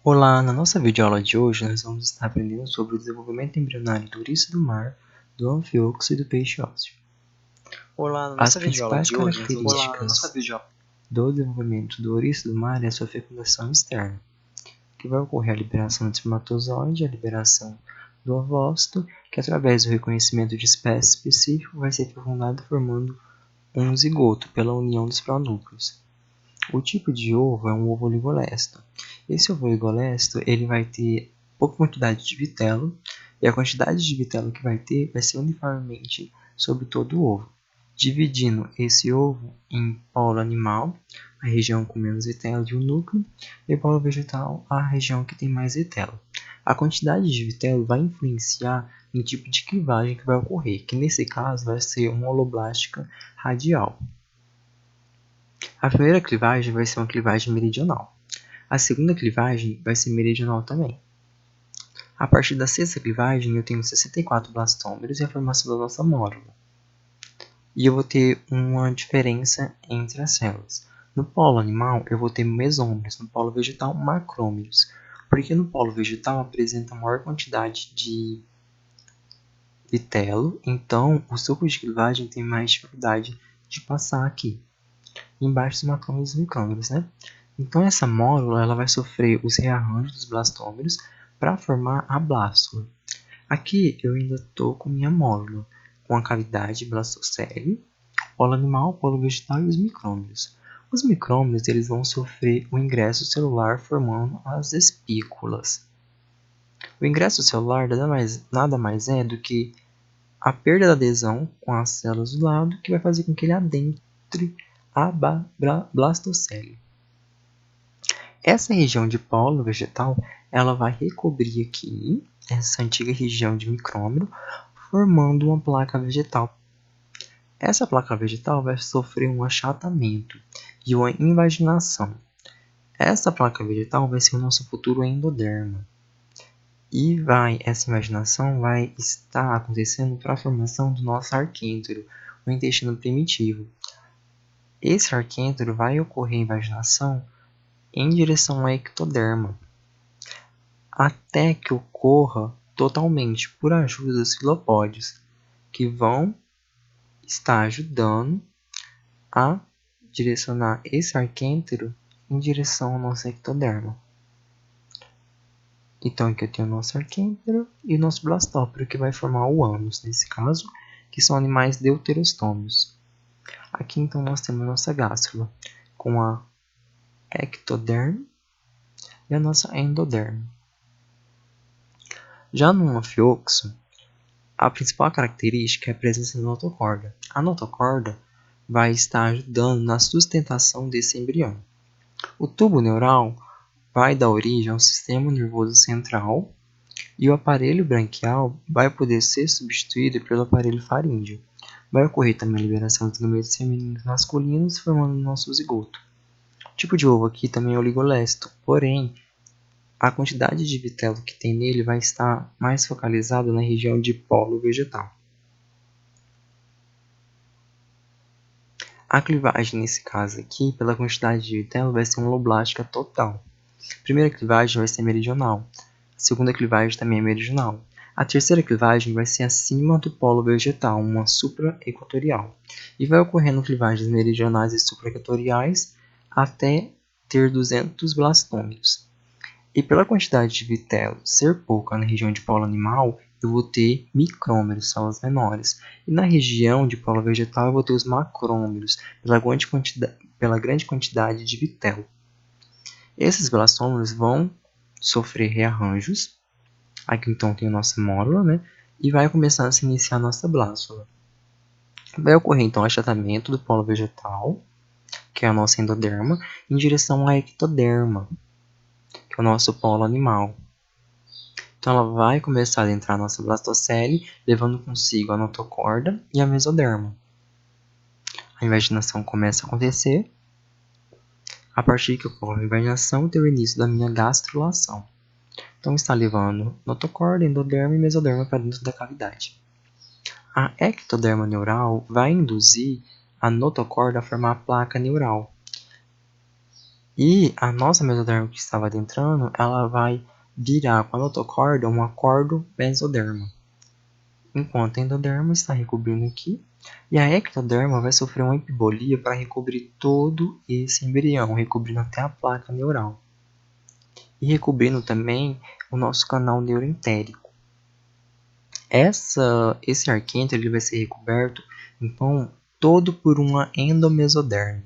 Olá, na nossa videoaula de hoje nós vamos estar aprendendo sobre o desenvolvimento embrionário do ouriço do mar, do anfíoxo e do peixe ósseo. As principais características do desenvolvimento do ouriço do mar é a sua fecundação externa, que vai ocorrer a liberação do espermatozoide, a liberação do ovócito, que através do reconhecimento de espécie específico vai ser fecundado formando um zigoto pela união dos pronúcleos. O tipo de ovo é um ovo oligolesto. Esse ovo oligolesto ele vai ter pouca quantidade de vitelo, e a quantidade de vitelo que vai ter vai ser uniformemente sobre todo o ovo, dividindo esse ovo em polo animal, a região com menos vitelo e o núcleo, e polo vegetal, a região que tem mais vitelo. A quantidade de vitelo vai influenciar no tipo de clivagem que vai ocorrer, que nesse caso vai ser uma holoblástica radial. A primeira clivagem vai ser uma clivagem meridional. A segunda clivagem vai ser meridional também. A partir da sexta clivagem, eu tenho 64 blastômeros e a formação da nossa mórula. E eu vou ter uma diferença entre as células. No polo animal, eu vou ter mesômeros, no polo vegetal, macrômeros. Porque no polo vegetal apresenta maior quantidade de vitelo, então o suco de clivagem tem mais dificuldade de passar aqui. Embaixo dos macrômeros e micrômeros, né? Então essa mórula ela vai sofrer os rearranjos dos blastômeros para formar a blástula. Aqui eu ainda estou com minha mórula, com a cavidade blastocele, polo animal, polo vegetal e os micrômeros. Os micrômeros eles vão sofrer o ingresso celular formando as espículas. O ingresso celular nada mais é do que a perda da adesão com as células do lado, que vai fazer com que ele adentre a blastocele. Essa região de polo vegetal, ela vai recobrir aqui essa antiga região de micrômero, formando uma placa vegetal. Essa placa vegetal vai sofrer um achatamento e uma invaginação. Essa placa vegetal vai ser o nosso futuro endoderma. E essa invaginação vai estar acontecendo para a formação do nosso arquêntero, o intestino primitivo. Esse arquêntero vai ocorrer a invaginação em direção ao ectoderma, até que ocorra totalmente por ajuda dos filopódios, que vão estar ajudando a direcionar esse arquêntero em direção ao nosso ectoderma. Então aqui eu tenho o nosso arquêntero e o nosso blastópero, que vai formar o ânus, nesse caso, que são animais deuterostômios. Aqui então nós temos a nossa gástrula, com a ectoderma e a nossa endoderma. Já no anfíoxo, a principal característica é a presença da notocorda. A notocorda vai estar ajudando na sustentação desse embrião. O tubo neural vai dar origem ao sistema nervoso central e o aparelho branquial vai poder ser substituído pelo aparelho faríngeo. Vai ocorrer também a liberação dos gametos femininos masculinos, formando o nosso zigoto. O tipo de ovo aqui também é oligolesto, porém, a quantidade de vitelo que tem nele vai estar mais focalizada na região de polo vegetal. A clivagem, nesse caso aqui, pela quantidade de vitelo, vai ser uma holoblástica total. A primeira clivagem vai ser meridional. A segunda clivagem também é meridional. A terceira clivagem vai ser acima do polo vegetal, uma supraequatorial. E vai ocorrendo clivagens meridionais e supraequatoriais até ter 200 blastômeros. E pela quantidade de vitelo ser pouca na região de polo animal, eu vou ter micrômeros, células menores. E na região de polo vegetal, eu vou ter os macrômeros, pela grande quantidade de vitelo. Esses blastômeros vão sofrer rearranjos. Aqui então tem a nossa mórula, né? E vai começar a se iniciar a nossa blástula. Vai ocorrer então o achatamento do polo vegetal, que é a nossa endoderma, em direção ao ectoderma, que é o nosso polo animal. Então ela vai começar a adentrar a nossa blastocele, levando consigo a notocorda e a mesoderma. A invaginação começa a acontecer. A partir que ocorre a invaginação, eu tenho o início da minha gastrulação. Então está levando notocorda, endoderma e mesoderma para dentro da cavidade. A ectoderma neural vai induzir a notocorda a formar a placa neural. E a nossa mesoderma que estava adentrando, ela vai virar com a notocorda um acordo-mesoderma. Enquanto a endoderma está recobrindo aqui, e a ectoderma vai sofrer uma epibolia para recobrir todo esse embrião, recobrindo até a placa neural. E recobrindo também o nosso canal neuroentérico. Esse arquêntero ele vai ser recoberto, então, todo por uma endomesoderma.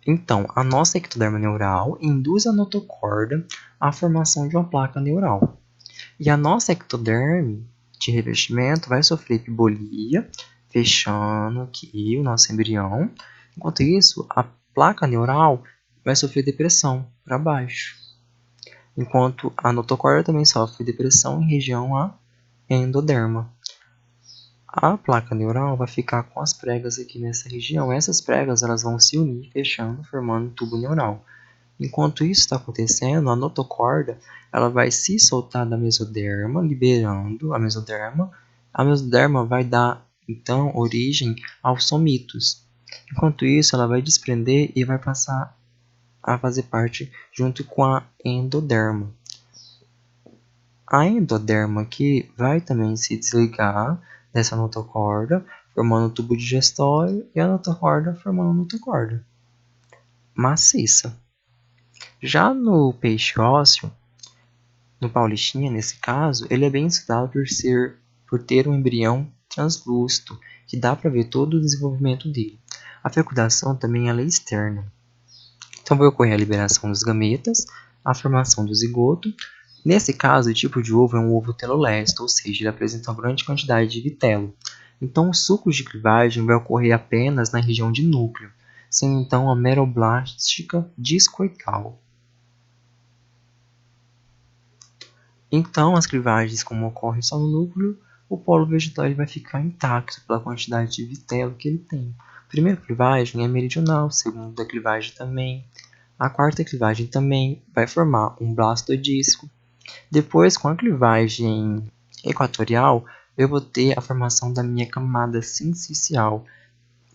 Então, a nossa ectoderma neural induz a notocorda à formação de uma placa neural. E a nossa ectoderme de revestimento vai sofrer epibolia, fechando aqui o nosso embrião. Enquanto isso, a placa neural vai sofrer depressão para baixo. Enquanto a notocorda também sofre depressão em região endoderma. A placa neural vai ficar com as pregas aqui nessa região. Essas pregas elas vão se unir, fechando, formando um tubo neural. Enquanto isso está acontecendo, a notocorda ela vai se soltar da mesoderma, liberando a mesoderma. A mesoderma vai dar, então, origem aos somitos. Enquanto isso, ela vai desprender e vai passar a fazer parte junto com a endoderma. A endoderma aqui vai também se desligar dessa notocorda, formando o tubo digestório, e a notocorda formando a notocorda maciça. Já no peixe ósseo, no paulistinha nesse caso, ele é bem estudado por ter um embrião translúcido, que dá para ver todo o desenvolvimento dele. A fecundação também ela é externa. Então vai ocorrer a liberação dos gametas, a formação do zigoto. Nesse caso, o tipo de ovo é um ovo telolesto, ou seja, ele apresenta uma grande quantidade de vitelo. Então, o suco de clivagem vai ocorrer apenas na região de núcleo, sendo então a meroblástica discoidal. Então, as clivagens, como ocorrem só no núcleo, o polo vegetal ele vai ficar intacto pela quantidade de vitelo que ele tem. A primeira clivagem é meridional, a segunda clivagem também. A quarta clivagem também vai formar um blastodisco. Depois, com a clivagem equatorial, eu vou ter a formação da minha camada sincicial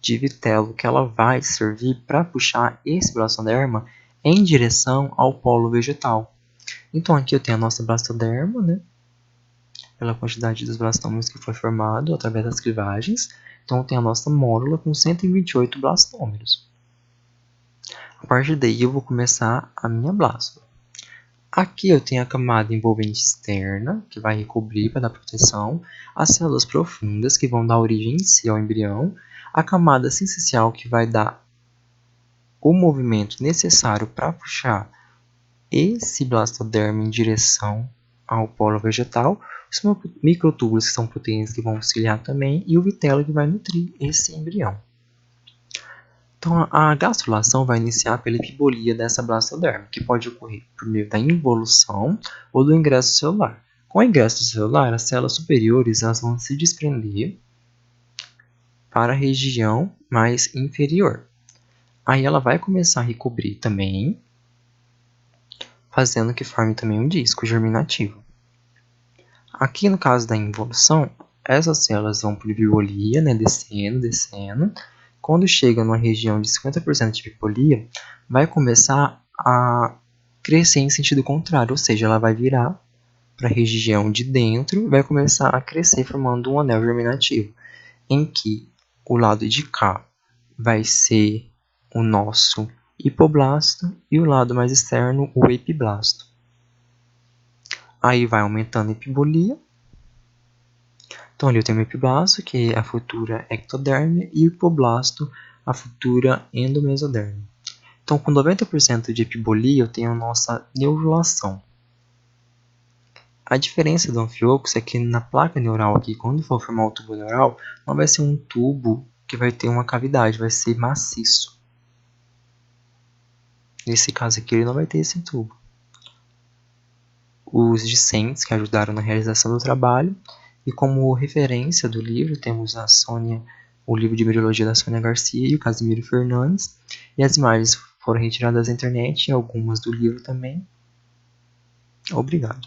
de vitelo, que ela vai servir para puxar esse blastoderma em direção ao polo vegetal. Então, aqui eu tenho a nossa blastoderma, né? Pela quantidade dos blastômeros que foi formado através das clivagens. Então, eu tenho a nossa mórula com 128 blastômeros. A partir daí, eu vou começar a minha blástula. Aqui eu tenho a camada envolvente externa, que vai recobrir para dar proteção, as células profundas, que vão dar origem em si ao embrião, a camada sincicial, que vai dar o movimento necessário para puxar esse blastoderma em direção ao polo vegetal, os microtúbulos, que são proteínas que vão auxiliar também, e o vitelo, que vai nutrir esse embrião. Então, a gastrulação vai iniciar pela epibolia dessa blastoderma, que pode ocorrer por meio da involução ou do ingresso celular. Com o ingresso celular, as células superiores elas vão se desprender para a região mais inferior. Aí ela vai começar a recobrir também, fazendo que forme também um disco germinativo. Aqui no caso da involução, essas células vão por epibolia, né, descendo. Quando chega numa região de 50% de epibolia, vai começar a crescer em sentido contrário, ou seja, ela vai virar para a região de dentro e vai começar a crescer formando um anel germinativo, em que o lado de cá vai ser o nosso hipoblasto e o lado mais externo o epiblasto. Aí vai aumentando a epibolia. Então ali eu tenho o epiblasto, que é a futura ectoderme, e o hipoblasto, a futura endomesoderme. Então com 90% de epibolia eu tenho a nossa neurulação. A diferença do anfíoxus é que na placa neural aqui, quando for formar o tubo neural, não vai ser um tubo que vai ter uma cavidade, vai ser maciço. Nesse caso aqui ele não vai ter esse tubo. Os discentes que ajudaram na realização do trabalho. E como referência do livro, temos o livro de embriologia da Sônia Garcia e o Casimiro Fernandes. E as imagens foram retiradas da internet e algumas do livro também. Obrigado.